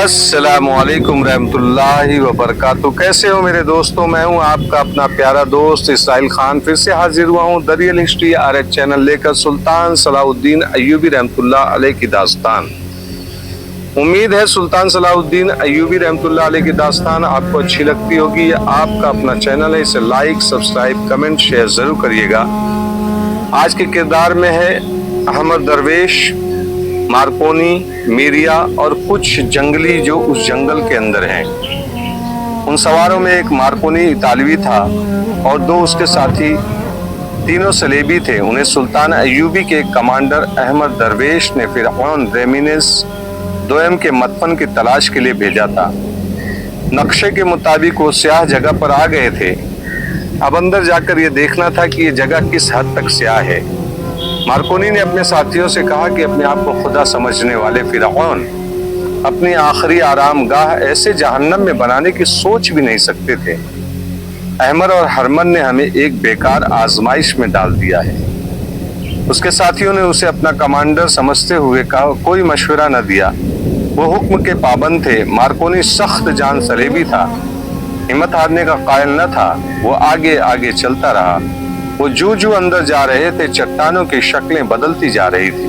अस्सलामुअलैकुम रहमतुल्लाहि वबरकातुहू। कैसे हो मेरे दोस्तों? मैं हूं आपका अपना प्यारा दोस्त इसराइल खान, फिर से हाजिर हुआ हूं the real history RH channel लेकर सुल्तान सलाहुद्दीन अय्यूबी रहमतुल्लाह अलैह की दास्तान। उम्मीद है सुल्तान सलाहुद्दीन अय्यूबी रहमतुल्लाह अलैह की दास्तान आपको अच्छी लगती होगी। ये आपका अपना चैनल है, इसे लाइक, सब्सक्राइब, कमेंट, शेयर जरूर करिएगा। आज के किरदार में है अहमद दरवेश, मार्कोनी, मीरिया और कुछ जंगली जो उस जंगल के अंदर हैं। उन सवारों में एक मार्कोनी इतालवी था और दो उसके साथी, तीनों सलेबी थे। उन्हें सुल्तान अय्यूबी के कमांडर अहमद दरवेश ने फिरऔन रेमिनेस दोयम के मदफन की तलाश के लिए भेजा था। नक्शे के मुताबिक वो स्याह जगह पर आ गए थे। अब अंदर जाकर ये देखना था कि ये जगह किस हद तक स्याह है। मार्कोनी ने अपने साथियों से कहा कि अपने आप को खुदा समझने वाले फिरऔन अपनी आखिरी आराम गाह ऐसे जहन्नम में बनाने की सोच भी नहीं सकते थे। अहमद और हरमन ने हमें एक बेकार आजमाइश में डाल दिया है। उसके साथियों ने उसे अपना कमांडर समझते हुए कहा, कोई मशवरा न दिया। वो हुक्म के पाबंद थे। मार्कोनी सख्त जान सलेबी था, हिम्मत हारने का कायल न था। वो आगे आगे चलता रहा। वो जू अंदर जा रहे थे, चट्टानों की शक्लें बदलती जा रही थी।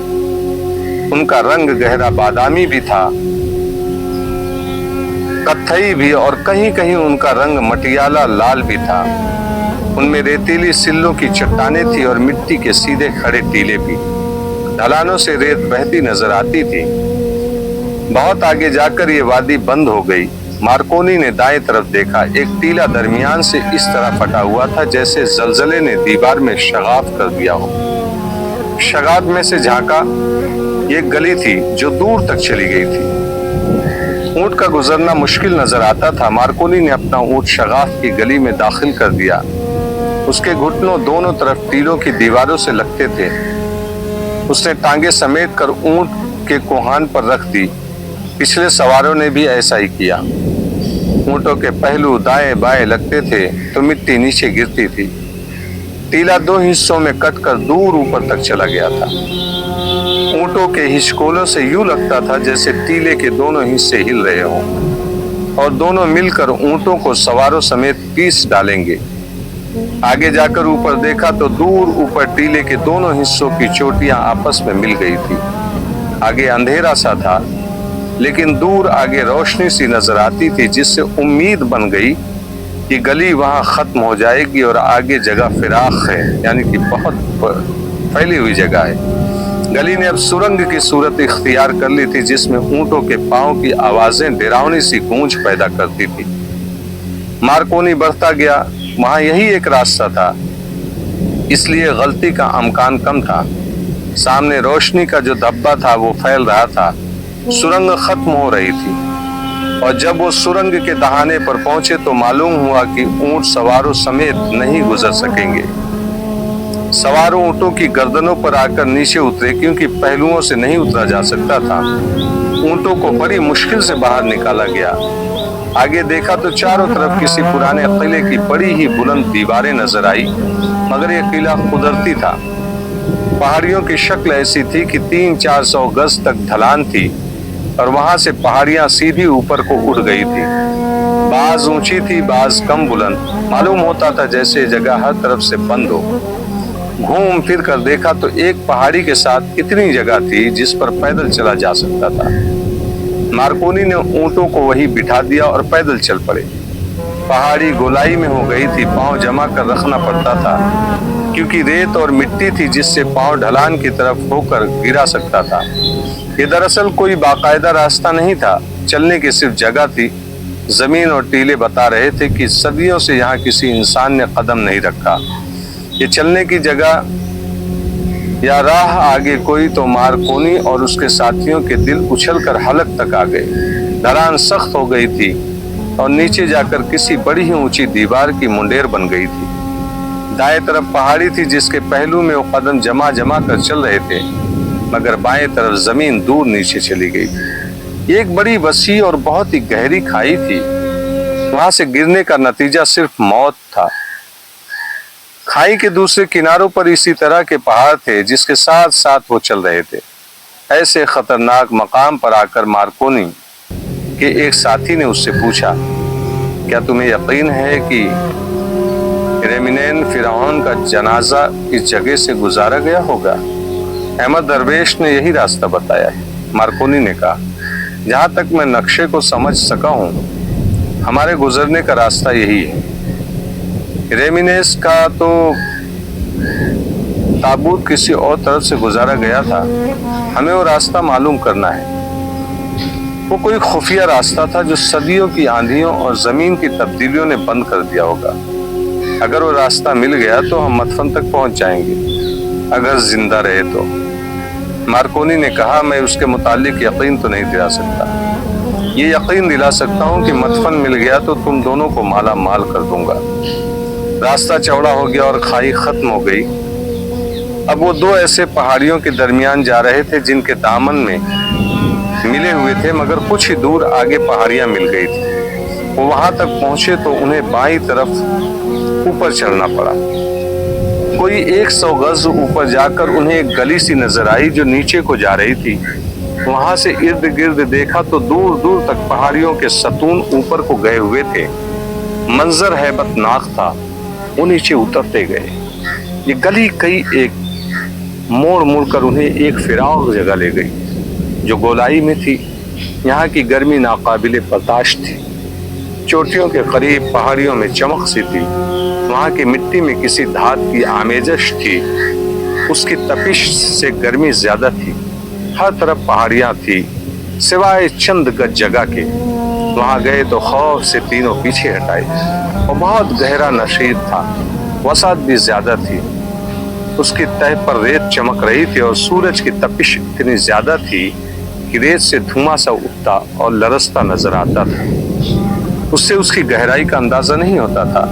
उनका रंग गहरा बादामी भी था, कत्थई भी, और कहीं कहीं उनका रंग मटियाला लाल भी था। उनमें रेतीली सिल्लों की चट्टानें थी और मिट्टी के सीधे खड़े टीले भी। ढलानों से रेत बहती नजर आती थी। बहुत आगे जाकर ये वादी बंद हो गई। मार्कोनी ने दाएं तरफ देखा। एक टीला दरमियान से इस तरह फटा हुआ था जैसे जलजले ने दीवार में शगाफ कर दिया हो। शगाफ में से झांका, एक गली थी जो दूर तक चली गई थी। ऊंट का गुजरना मुश्किल नजर आता था। मार्कोनी ने अपना ऊंट शगाफ की गली में दाखिल कर दिया। उसके घुटनों दोनों तरफ टीलों की दीवारों से लगते थे। उसने टांगे समेट कर ऊंट के कोहान पर रख दी। पिछले सवारों ने भी ऐसा ही किया। ऊंटों के पहलू दाएं बाएं लगते थे तो मिट्टी नीचे गिरती थी। टीला दो हिस्सों में कटकर दूर ऊपर तक चला गया था। ऊंटों के हिचकोलों से यूं लगता था जैसे टीले के दोनों हिस्से हिल रहे हों और दोनों मिलकर ऊंटों को सवारों समेत पीस डालेंगे। आगे जाकर ऊपर देखा तो दूर ऊपर टीले के दोनों हिस्सों की चोटियां आपस में मिल गई थी। आगे अंधेरा सा था, लेकिन दूर आगे रोशनी सी नजर आती थी, जिससे उम्मीद बन गई कि गली वहां खत्म हो जाएगी और आगे जगह फिराख है, यानी कि बहुत फैली हुई जगह है। गली ने अब सुरंग की सूरत इख्तियार कर ली थी, जिसमें ऊंटों के पांव की आवाजें डरावनी सी गूंज पैदा करती थी। मार्कोनी बढ़ता गया। वहां यही एक रास्ता था, इसलिए गलती का अमकान कम था। सामने रोशनी का जो धब्बा था वो फैल रहा था। सुरंग खत्म हो रही थी और जब वो सुरंग के दहाने पर पहुंचे तो मालूम हुआ कि ऊंट सवारों समेत नहीं गुजर सकेंगे। सवारों ऊंटों की गर्दनों पर आकर नीचे उतरे, क्योंकि पहलुओं से नहीं उतरा जा सकता था। ऊंटों को बड़ी मुश्किल से बाहर निकाला गया। आगे देखा तो चारों तरफ किसी पुराने किले की बड़ी ही बुलंद दीवारें नजर आई, मगर यह किला कुदरती था। पहाड़ियों की शक्ल ऐसी थी कि 300-400 गज तक ढलान थी और वहां से पहाड़ियां सीधी ऊपर को उड़ गई थी। बाज ऊंची थी, बाज कम बुलंद। मालूम होता था जैसे जगह हर तरफ से बंद हो। घूम फिर कर देखा तो एक पहाड़ी के साथ इतनी जगह थी जिस पर पैदल चला जा सकता था। मार्कोनी ने ऊंटों को वहीं बिठा दिया और पैदल चल पड़े। पहाड़ी गोलाई में हो गई थी, पांव जमा कर रखना पड़ता था, क्योंकि रेत और मिट्टी थी जिससे पांव ढलान की तरफ होकर गिरा सकता था। ये दरअसल कोई बाकायदा रास्ता नहीं था, चलने की सिर्फ जगह थी। जमीन और टीले बता रहे थे कि सदियों से यहाँ किसी इंसान ने कदम नहीं रखा। ये चलने की जगह या राह आगे कोई तो मार्कोनी और उसके साथियों के दिल उछलकर हलक तक आ गए। ढलान सख्त हो गई थी और नीचे जाकर किसी बड़ी ही ऊंची दीवार की मुंडेर बन गई थी। दाएं तरफ पहाड़ी थी जिसके पहलू में वो कदम जमा जमा कर चल रहे थे, मगर बाएं तरफ जमीन दूर नीचे चली गई। एक बड़ी वसी और बहुत ही गहरी खाई थी। वहां से गिरने का नतीजा सिर्फ मौत था। खाई के दूसरे किनारों पर इसी तरह के पहाड़ थे जिसके साथ साथ वो चल रहे थे। ऐसे खतरनाक मकाम पर आकर मार्कोनी कि एक साथी ने उससे पूछा, क्या तुम्हें यकीन है कि रेमिनेन फिरौन का जनाजा इस जगह से गुजारा गया होगा? अहमद दरवेश ने यही रास्ता बताया है। मार्कोनी ने कहा, जहाँ तक मैं नक्शे को समझ सका हूँ, हमारे गुजरने का रास्ता यही है। रेमिनेस का तो ताबूत किसी और तरफ से गुजारा गया था, हमें वो रास्ता मालूम करना है। वो कोई खुफिया रास्ता था जो सदियों की आंधियों और जमीन की तब्दीलियों ने बंद कर दिया होगा। अगर वो रास्ता मिल गया तो हम मदफन तक पहुंच जाएंगे, अगर जिंदा रहे तो। मार्कोनी ने कहा, मैं उसके मुतालिक यकीन तो नहीं दिला सकता। ये यकीन दिला सकता हूँ कि मदफन मिल गया तो तुम दोनों को माला माल कर दूंगा। रास्ता चौड़ा हो गया और खाई खत्म हो गई। अब वो दो ऐसे पहाड़ियों के दरमियान जा रहे थे जिनके दामन में मिले हुए थे, मगर कुछ ही दूर आगे पहाड़ियां मिल गई थी। वो वहां तक पहुंचे तो उन्हें बाईं तरफ ऊपर चढ़ना पड़ा। कोई 100 गज ऊपर जाकर उन्हें एक गली सी नजर आई जो नीचे को जा रही थी। वहां से इर्द गिर्द देखा तो दूर दूर तक पहाड़ियों के सतून ऊपर को गए हुए थे। मंजर हैबतनाक था। वो नीचे उतरते गए। ये गली कई एक मोड़ मुड़कर उन्हें एक फिराग जगह ले गई जो गोलाई में थी। यहाँ की गर्मी नाकाबिले बर्दाश्त थी। चोटियों के करीब पहाड़ियों में चमक सी थी। वहाँ की मिट्टी में किसी धात की आमेजश थी। उसकी तपिश से गर्मी ज्यादा थी। हर तरफ पहाड़ियाँ थी सिवाय चंद गज जगह के। वहाँ गए तो खौफ से तीनों पीछे हटाए। और बहुत गहरा नशीर था, वसात भी ज्यादा थी। उसकी तह पर रेत चमक रही थी और सूरज की तपिश इतनी ज्यादा थी कि रेत से धुआं सा उठता और लरसता नजर आता था। उससे उसकी गहराई का अंदाजा नहीं होता था।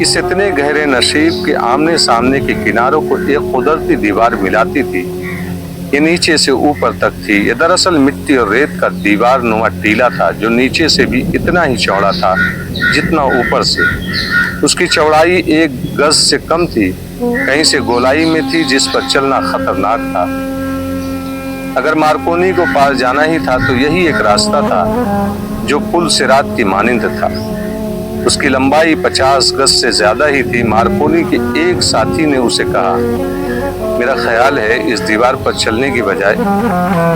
इस इतने गहरे नशीब के आमने सामने के किनारों को एक कुदरती दीवार मिलाती थी। ये नीचे से ऊपर तक थी। ये दरअसल मिट्टी और रेत का दीवार नुमा टीला था जो नीचे से भी इतना ही चौड़ा था जितना ऊपर से। उसकी चौड़ाई 1 गज से कम थी। कहीं से गोलाई में थी जिस पर चलना खतरनाक था। अगर मार्कोनी को पार जाना ही था तो यही एक रास्ता था जो पुल सिरात की मानिंद था। उसकी लंबाई 50 गज से ज्यादा ही थी। मार्कोनी के एक साथी ने उसे कहा, मेरा ख्याल है इस दीवार पर चलने की बजाय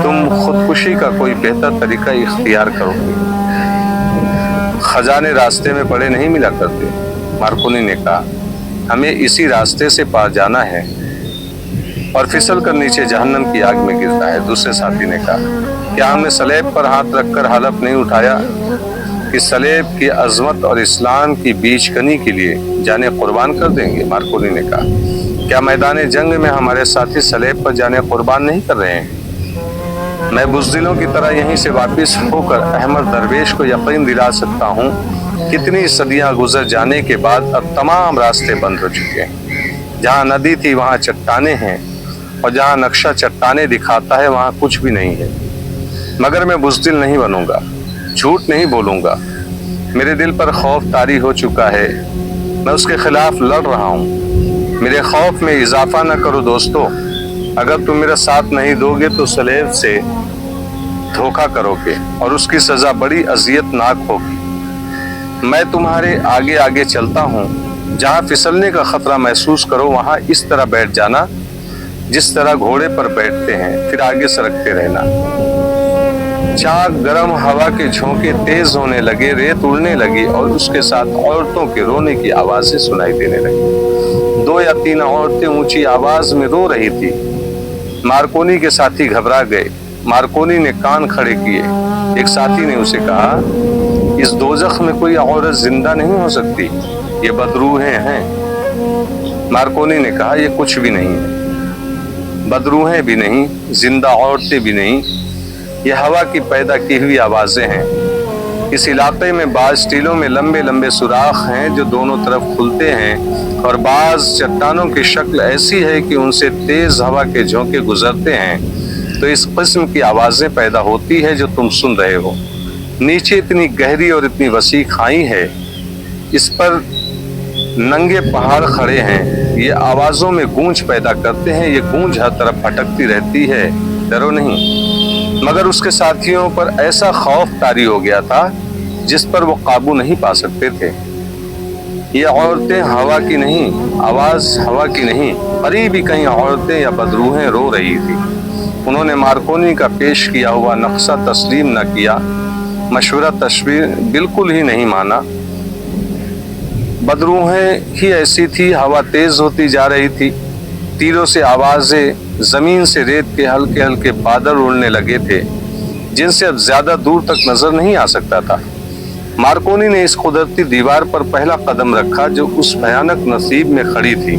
तुम खुदकुशी का कोई बेहतर तरीका इख्तियार करोगे। खजाने रास्ते में पड़े नहीं मिला करते। मार्कोनी ने कहा, हमें इसी रास्ते से पार जाना है और फिसल कर नीचे जहन्नम की आग में गिरता है। दूसरे साथी ने कहा, क्या हमने सलेब पर हाथ रखकर हलफ नहीं उठाया कि सलेब की अजमत और इस्लाम की बीचकनी के लिए जाने कुर्बान कर देंगे? मार्कोनी ने कहा, क्या मैदान जंग में हमारे साथी सलेब पर जाने कुर्बान नहीं कर रहे हैं? मैं बुज़दिलों की तरह यहीं से वापस होकर अहमद दरवेश को यकीन दिला सकता हूँ, कितनी सदियां गुजर जाने के बाद अब तमाम रास्ते बंद हो चुके हैं। जहाँ नदी थी वहाँ चट्टाने हैं और जहाँ नक्शा चट्टाने दिखाता है वहाँ कुछ भी नहीं है। मगर मैं बुज़दिल नहीं बनूंगा, झूठ नहीं बोलूंगा। मेरे दिल पर खौफ तारी हो चुका है। मैं उसके खिलाफ लड़ रहा हूँ। मेरे खौफ में इजाफा न करो दोस्तों। अगर तुम मेरा साथ नहीं दोगे तो सलेब से धोखा करोगे और उसकी सजा बड़ी अजियतनाक होगी। मैं तुम्हारे आगे आगे चलता हूँ। जहाँ फिसलने का खतरा महसूस करो वहाँ इस तरह बैठ जाना जिस तरह घोड़े पर बैठते हैं, फिर आगे सरकते रहना। चाक गर्म हवा के झोंके तेज होने लगे, रेत उड़ने लगी और उसके साथ औरतों के रोने की आवाजें सुनाई देने लगी। 2 या 3 औरतें ऊंची आवाज में रो रही थी। मार्कोनी के साथी घबरा गए। मार्कोनी ने कान खड़े किए। एक साथी ने उसे कहा, इस दोजख में कोई औरत जिंदा नहीं हो सकती, ये बदरूहें हैं। मार्कोनी ने कहा, ये कुछ भी नहीं है, बदरूहें भी नहीं, जिंदा औरतें भी नहीं, ये हवा की पैदा की हुई आवाजें हैं। इस इलाके में बाज टीलों में लंबे लंबे सुराख हैं जो दोनों तरफ खुलते हैं और बाज चट्टानों की शक्ल ऐसी है कि उनसे तेज हवा के झोंके गुजरते हैं तो इस किस्म की आवाजें पैदा होती है जो तुम सुन रहे हो। नीचे इतनी गहरी और इतनी वसी खाई है, इस पर नंगे पहाड़ खड़े हैं, ये आवाजों में गूंज पैदा करते हैं। ये गूंज हर तरफ भटकती रहती है, डरो नहीं। मगर उसके साथियों पर ऐसा खौफ तारी हो गया था जिस पर वो काबू नहीं पा सकते थे। ये औरतें हवा की नहीं, आवाज हवा की नहीं, करीब ही कहीं औरतें या बदरूहें रो रही थी। उन्होंने मार्कोनी का पेश किया हुआ नक्शा तस्लीम न किया, मशवरा तस्वीर बिल्कुल ही नहीं माना। बदरूहें ही ऐसी थी, हवा तेज होती जा रही थी, तीरों से आवाजें, जमीन से रेत के हल्के हल्के बादल उड़ने लगे थे जिनसे अब ज्यादा दूर तक नजर नहीं आ सकता था। मार्कोनी ने इस कुदरती दीवार पर पहला कदम रखा जो उस भयानक नसीब में खड़ी थी।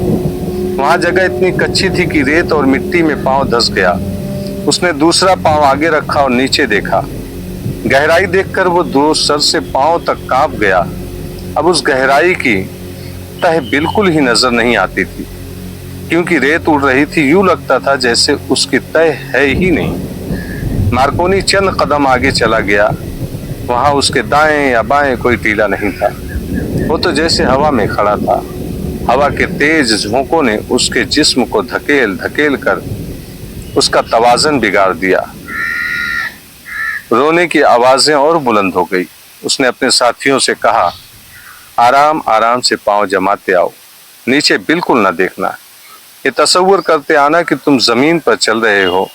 वहां जगह इतनी कच्ची थी कि रेत और मिट्टी में पांव धंस गया। उसने दूसरा पांव आगे रखा और नीचे देखा। गहराई देखकर वो दो सर से पांव तक कांप गया। अब उस गहराई की तह बिल्कुल ही नजर नहीं आती थी, क्योंकि रेत उड़ रही थी। यूं लगता था जैसे उसकी तह है ही नहीं। मार्कोनी चंद कदम आगे चला गया। वहां उसके दाएं या बाएं कोई टीला नहीं था। वो तो जैसे हवा में खड़ा था। हवा के तेज झोंकों ने उसके जिस्म को धकेल धकेल कर उसका तवाज़न बिगाड़ दिया। रोने की आवाजें और बुलंद हो गई। उसने अपने साथियों से कहा, आराम आराम से पांव जमाते आओ, नीचे बिल्कुल ना देखना। ये तसव्वुर करते आना कि तुम जमीन पर चल रहे हो